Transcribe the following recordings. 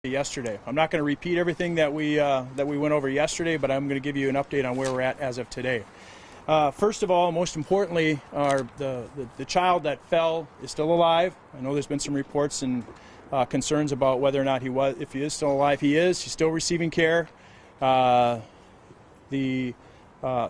yesterday. I'm not going to repeat everything that we went over yesterday, but I'm going to give you an update on where we're at as of today. First of all, most importantly, the child that fell is still alive. I know there's been some reports and concerns about whether or not if he is still alive. He is. He's still receiving care. The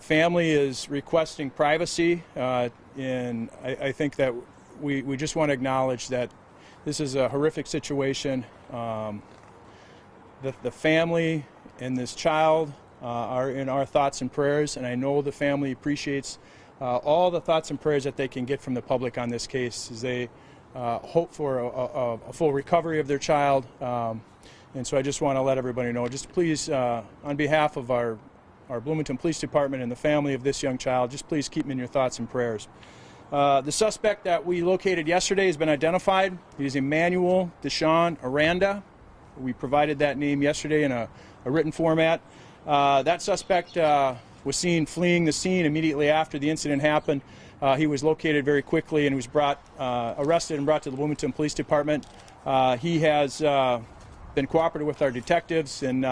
family is requesting privacy, and I think that we just want to acknowledge that this is a horrific situation. The family and this child are in our thoughts and prayers, and I know the family appreciates all the thoughts and prayers that they can get from the public on this case as they hope for a full recovery of their child. And so I just want to let everybody know, just please, on behalf of our Bloomington Police Department and the family of this young child, just please keep them in your thoughts and prayers. The suspect that we located yesterday has been identified. He is Emmanuel Deshawn Aranda. We provided that name yesterday in a written format. That suspect was seen fleeing the scene immediately after the incident happened. He was located very quickly and was arrested and brought to the Bloomington Police Department. He has been cooperative with our detectives, and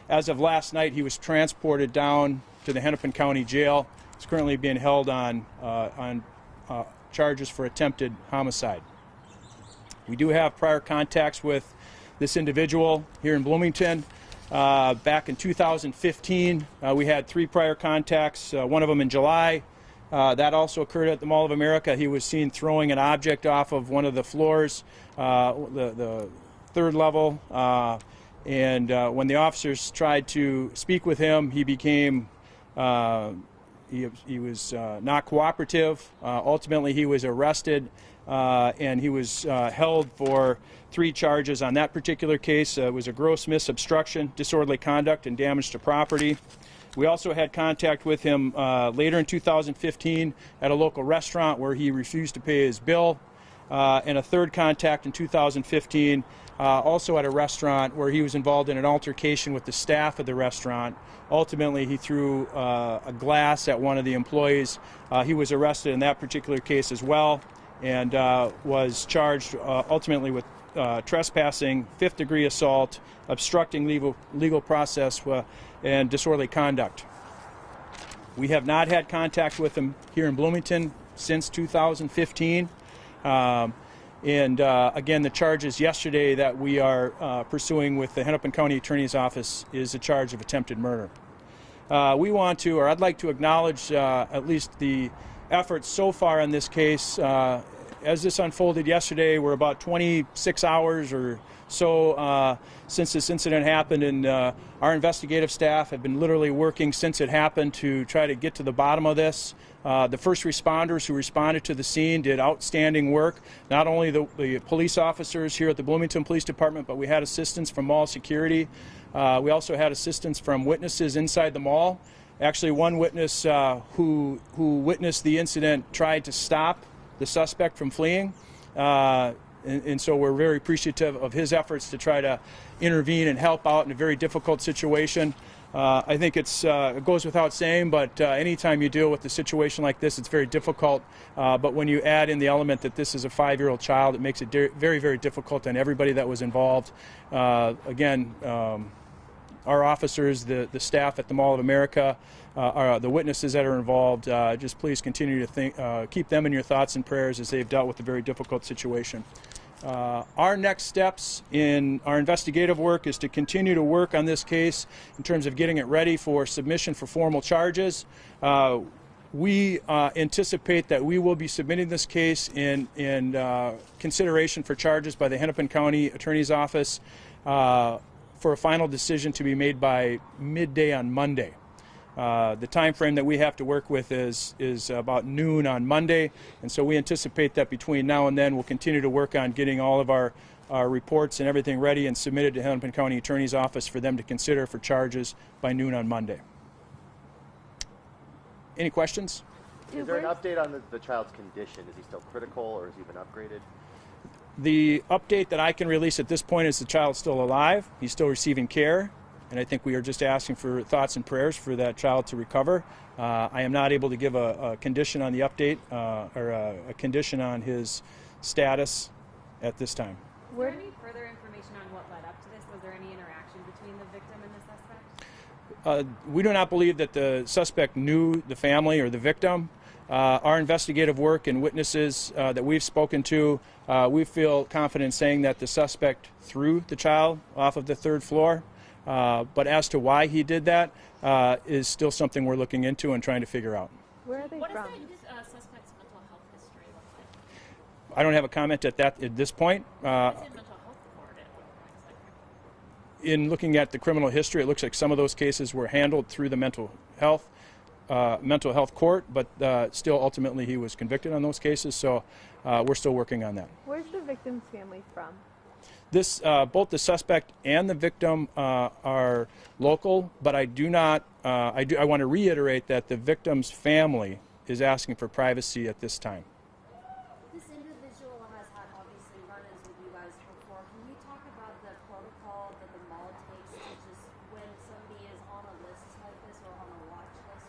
as of last night, he was transported down to the Hennepin County Jail. He's currently being held on charges for attempted homicide. We do have prior contacts with this individual here in Bloomington. Back in 2015, we had 3 prior contacts, one of them in July. That also occurred at the Mall of America. He was seen throwing an object off of one of the floors, the 3rd level, and when the officers tried to speak with him, he became he was not cooperative. Ultimately, he was arrested, and he was held for 3 charges on that particular case. It was a gross misobstruction, disorderly conduct, and damage to property. We also had contact with him later in 2015 at a local restaurant where he refused to pay his bill, and a 3rd contact in 2015 also at a restaurant where he was involved in an altercation with the staff of the restaurant. Ultimately, he threw a glass at one of the employees. He was arrested in that particular case as well, and was charged ultimately with trespassing, 5th-degree assault, obstructing legal process, and disorderly conduct. We have not had contact with him here in Bloomington since 2015. Again, the charges yesterday that we are pursuing with the Hennepin County Attorney's Office is a charge of attempted murder. I'd like to acknowledge at least the efforts so far in this case. As this unfolded yesterday, we're about 26 hours or so since this incident happened, and our investigative staff have been literally working since it happened to try to get to the bottom of this. The first responders who responded to the scene did outstanding work. Not only the police officers here at the Bloomington Police Department, but we had assistance from mall security. We also had assistance from witnesses inside the mall. Actually, one witness who witnessed the incident tried to stop the suspect from fleeing. And so we're very appreciative of his efforts to try to intervene and help out in a very difficult situation. I think it goes without saying, but anytime you deal with a situation like this, it's very difficult. But when you add in the element that this is a 5-year-old child, it makes it very, very difficult on everybody that was involved. Again, our officers, the staff at the Mall of America, the witnesses that are involved, just please continue to keep them in your thoughts and prayers as they've dealt with a very difficult situation. Our next steps in our investigative work is to continue to work on this case in terms of getting it ready for submission for formal charges. We anticipate that we will be submitting this case in consideration for charges by the Hennepin County Attorney's Office for a final decision to be made by midday on Monday. The time frame that we have to work with is about noon on Monday, and so we anticipate that between now and then we'll continue to work on getting all of our reports and everything ready and submitted to Hennepin County Attorney's Office for them to consider for charges by noon on Monday. Any questions? Is there an update on the child's condition? Is he still critical, or has he been upgraded? The update that I can release at this point is the child's still alive. He's still receiving care. And I think we are just asking for thoughts and prayers for that child to recover. I am not able to give a condition on the update or a condition on his status at this time. Is there any further information on what led up to this? Was there any interaction between the victim and the suspect? We do not believe that the suspect knew the family or the victim. Our investigative work and witnesses that we've spoken to, we feel confident saying that the suspect threw the child off of the 3rd floor. But as to why he did that is still something we're looking into and trying to figure out. Where are they from? What does that suspect's mental health history look like? I don't have a comment at that at this point. What's in mental health court at what point? In looking at the criminal history, it looks like some of those cases were handled through the mental health court, but still ultimately he was convicted on those cases, so we're still working on that. Where's the victim's family from? Both the suspect and the victim are local, but I want to reiterate that the victim's family is asking for privacy at this time. This individual has had obviously run-ins with you guys before. Can you talk about the protocol that the mall takes to just when somebody is on a list like this or on a watch list?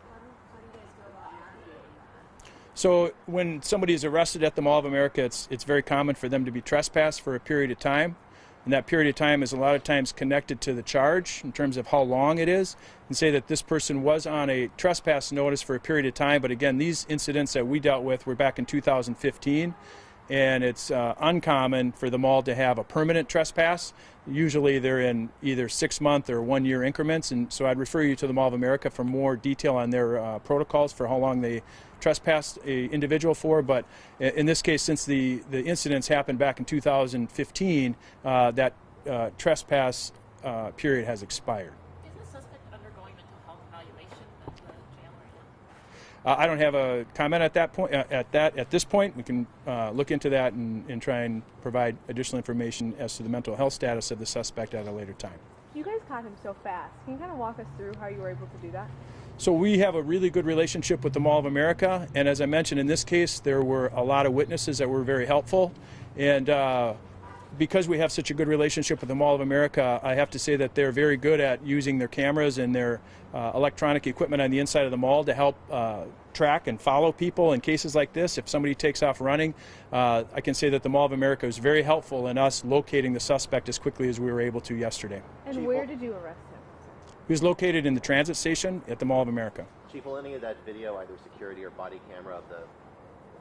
How do you guys go about navigating that? So when somebody is arrested at the Mall of America, it's very common for them to be trespassed for a period of time. And that period of time is a lot of times connected to the charge in terms of how long it is, and say that this person was on a trespass notice for a period of time. But again, these incidents that we dealt with were back in 2015, and it's uncommon for the mall to have a permanent trespass. Usually they're in either 6-month or 1-year increments, and so I'd refer you to the Mall of America for more detail on their protocols for how long they trespassed an individual for. But in this case, since the incidents happened back in 2015, that trespass period has expired. Is the suspect undergoing mental health evaluation at the jail right now? I don't have a comment at that point. At this point, we can look into that and try and provide additional information as to the mental health status of the suspect at a later time. You guys caught him so fast. Can you kind of walk us through how you were able to do that? So we have a really good relationship with the Mall of America, and as I mentioned, in this case, there were a lot of witnesses that were very helpful. And because we have such a good relationship with the Mall of America, I have to say that they're very good at using their cameras and their electronic equipment on the inside of the mall to help track and follow people in cases like this. If somebody takes off running, I can say that the Mall of America was very helpful in us locating the suspect as quickly as we were able to yesterday. And where did you arrest him? He was located in the transit station at the Mall of America. Chief, will any of that video, either security or body camera of the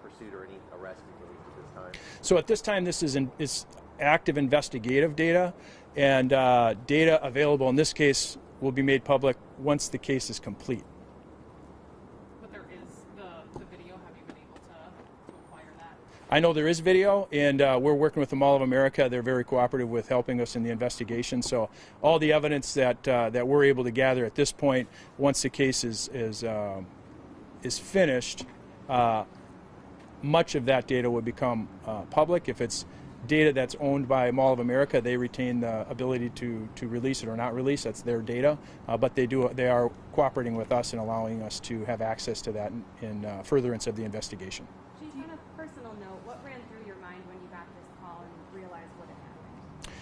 pursuit or any arrest be released at this time? So at this time, this is active investigative data, and data available in this case will be made public once the case is complete. But there is the video. Have you been able to acquire that? I know there is video, and we're working with the Mall of America. They're very cooperative with helping us in the investigation. So all the evidence that we're able to gather at this point, once the case is finished, much of that data would become public. If it's data that's owned by Mall of America, they retain the ability to release it or not release. That's their data, but they are cooperating with us and allowing us to have access to that in furtherance of the investigation. Chief, on a personal note, what ran through your mind when you got this call and realized what had happened?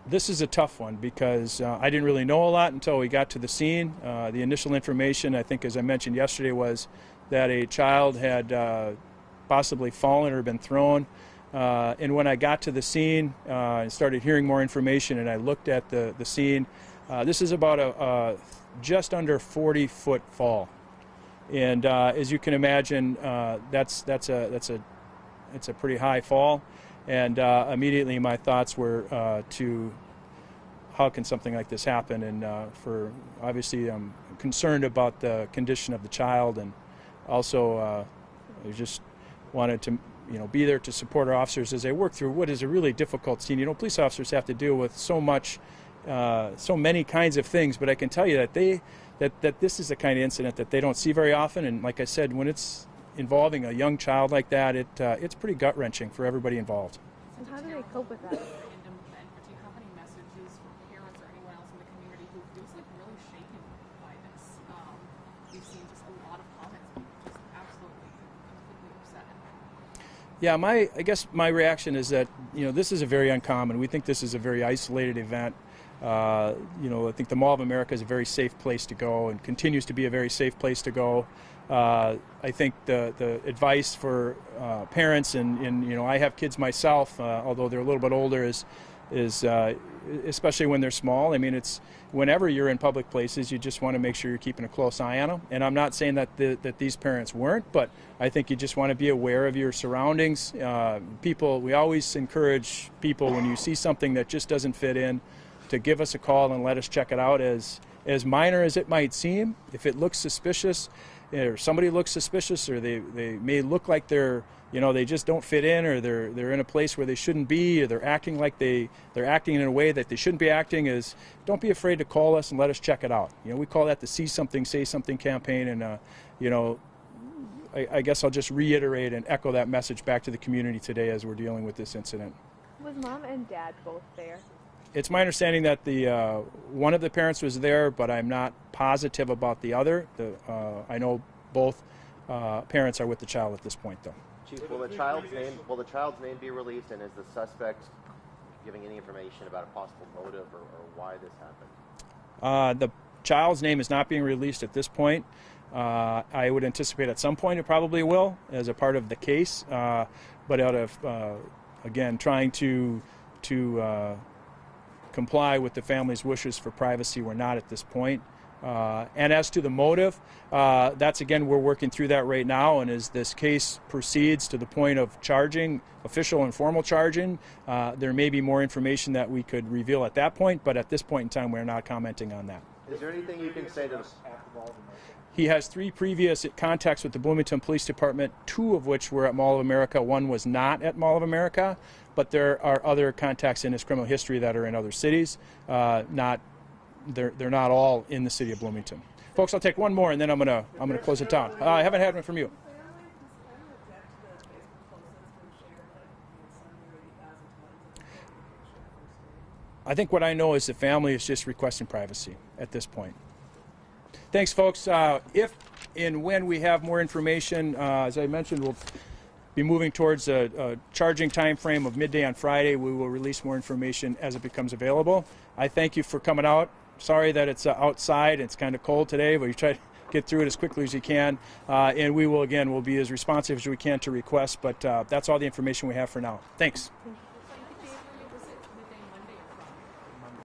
This is a tough one because I didn't really know a lot until we got to the scene. The initial information, I think, as I mentioned yesterday, was that a child had possibly fallen or been thrown. And when I got to the scene and started hearing more information and I looked at the scene, this is about a just under 40-foot fall. And as you can imagine, it's a pretty high fall. And immediately my thoughts were to how can something like this happen? And obviously I'm concerned about the condition of the child, and also I just wanted to be there to support our officers as they work through what is a really difficult scene. Police officers have to deal with so many kinds of things, but I can tell you that this is the kind of incident that they don't see very often. And like I said, when it's involving a young child like that, it's pretty gut-wrenching for everybody involved. And how do they cope with that? Do you have any messages from parents or anyone else in the community who feels like really shaken by this? We've seen just a lot of comments, people just absolutely completely upset. Yeah, I guess my reaction is that this is a very uncommon. We think this is a very isolated event. I think the Mall of America is a very safe place to go and continues to be a very safe place to go. I think the advice for parents, and you know, I have kids myself, although they're a little bit older, is especially when they're small. I mean, it's whenever you're in public places, you just want to make sure you're keeping a close eye on them. And I'm not saying that that these parents weren't, but I think you just want to be aware of your surroundings. We always encourage people, when you see something that just doesn't fit in, to give us a call and let us check it out. As minor as it might seem, if it looks suspicious, or somebody looks suspicious, or they may look like they're, you know, they just don't fit in, or they're in a place where they shouldn't be, or they're acting like they're acting in a way that they shouldn't be acting, don't be afraid to call us and let us check it out. You know, we call that the See Something, Say Something campaign, and you know, I guess I'll just reiterate and echo that message back to the community today as we're dealing with this incident. Was Mom and Dad both there? It's my understanding that one of the parents was there, but I'm not positive about the other. I know both parents are with the child at this point, though. Chief, will the child's name be released, and is the suspect giving any information about a possible motive or why this happened? The child's name is not being released at this point. I would anticipate at some point it probably will, as a part of the case, but out of again, trying to comply with the family's wishes for privacy, we're not at this point. And as to the motive, that's, again, we're working through that right now, and as this case proceeds to the point of charging, official and formal charging, there may be more information that we could reveal at that point, but at this point in time we're not commenting on that. Is there anything you can say to us? He has 3 previous contacts with the Bloomington Police Department, 2 of which were at Mall of America. 1 was not at Mall of America, but there are other contacts in his criminal history that are in other cities. They're not all in the city of Bloomington. Folks, I'll take one more and then I'm gonna close it down. I haven't had one from you. I think what I know is the family is just requesting privacy at this point. Thanks, folks. If and when we have more information, as I mentioned, we'll be moving towards a charging time frame of midday on Friday. We will release more information as it becomes available. I thank you for coming out. Sorry that it's outside. It's kind of cold today, but you try to get through it as quickly as you can. And we will, again, we'll be as responsive as we can to requests, but that's all the information we have for now. Thanks.